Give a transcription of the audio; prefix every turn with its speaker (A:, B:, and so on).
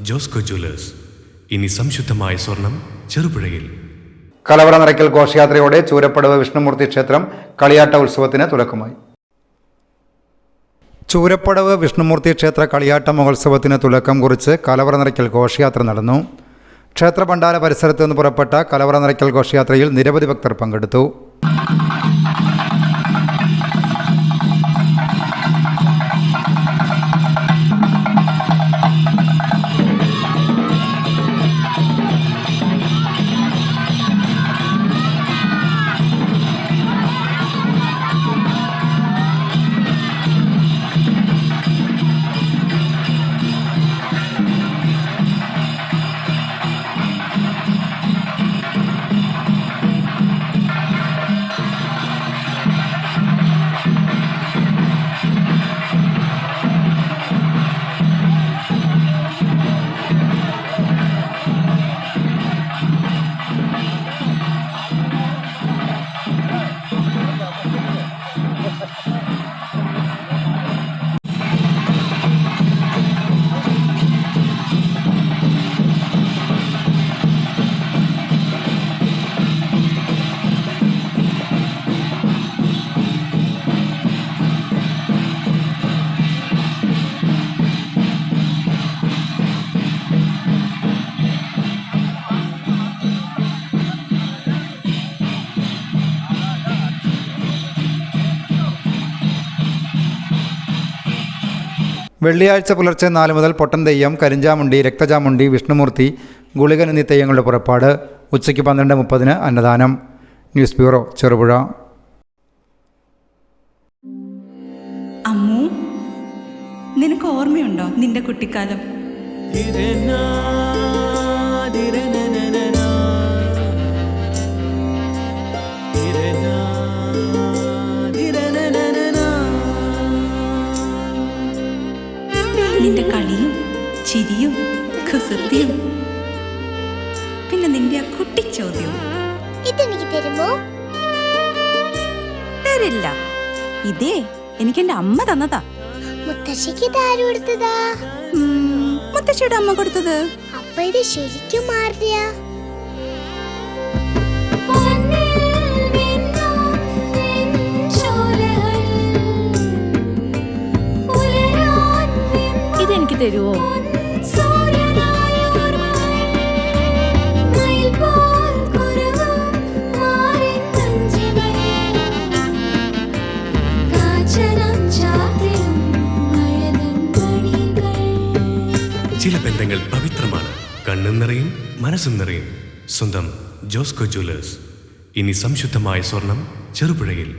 A: Josco Jewellers. ഇനി സംശുദ്ധമായ സ്വർണം ചെറുപുഴയിൽ.
B: കലവറ നിറയ്ക്കൽ ഘോഷയാത്രയോടെ ചൂരപ്പടവ് വിഷ്ണുമൂർത്തി ക്ഷേത്രം കളിയാട്ട ഉത്സവത്തിന് തുടക്കമായി. ചൂരപ്പടവ് വിഷ്ണുമൂർത്തി ക്ഷേത്ര കളിയാട്ട മഹോത്സവത്തിന് തുടക്കം കുറിച്ച് കലവറ നിറയ്ക്കൽ ഘോഷയാത്ര നടന്നു. ക്ഷേത്ര ഭണ്ഡാര പരിസരത്ത് നിന്ന് പുറപ്പെട്ട കലവറ നിറയ്ക്കൽ ഘോഷയാത്രയിൽ നിരവധി ഭക്തർ പങ്കെടുത്തു. വെള്ളിയാഴ്ച പുലർച്ചെ 4 മുതൽ പൊട്ടൻ തെയ്യം, കരിഞ്ചാമുണ്ടി, രക്തചാമുണ്ടി, വിഷ്ണുമൂർത്തി, ഗുളികൻ എന്നീ തെയ്യങ്ങളുടെ പുറപ്പാട്. ഉച്ചയ്ക്ക് 12:30 അന്നദാനം. News bureau, Cherupuzha.
C: അമ്മു, നിനക്ക് ഓർമ്മയുണ്ടോ നിന്റെ കുട്ടിക്കാലം? നിന്റെ കളിയും ചിരിയും കുസൃതിയും, പിന്നെ നിന്റെ ആ കുട്ടിച്ചോദ്യവും.
D: ഇതെനിക്ക് തരുമോ?
C: തരില്ല. ഇതേ എനിക്ക് എന്റെ അമ്മ തന്നതാ.
D: മുത്തശ്ശിക്ക് ഇതാര് കൊടുത്തതാ?
C: മുത്തശ്ശിയുടെ അമ്മ കൊടുത്തത്.
D: അപ്പൊ ഇത് ശരിക്കും മാറിയ?
C: ഇതെനിക്ക് തരുവോ?
A: ചില ബന്ധങ്ങൾ പവിത്രമാണ്. കണ്ണും നിറയും മനസ്സും നിറയും. സ്വന്തം ജോസ്കോ ജ്വല്ലേഴ്സ്. ഇനി സംശുദ്ധമായ സ്വർണം ചെറുപുഴയിൽ.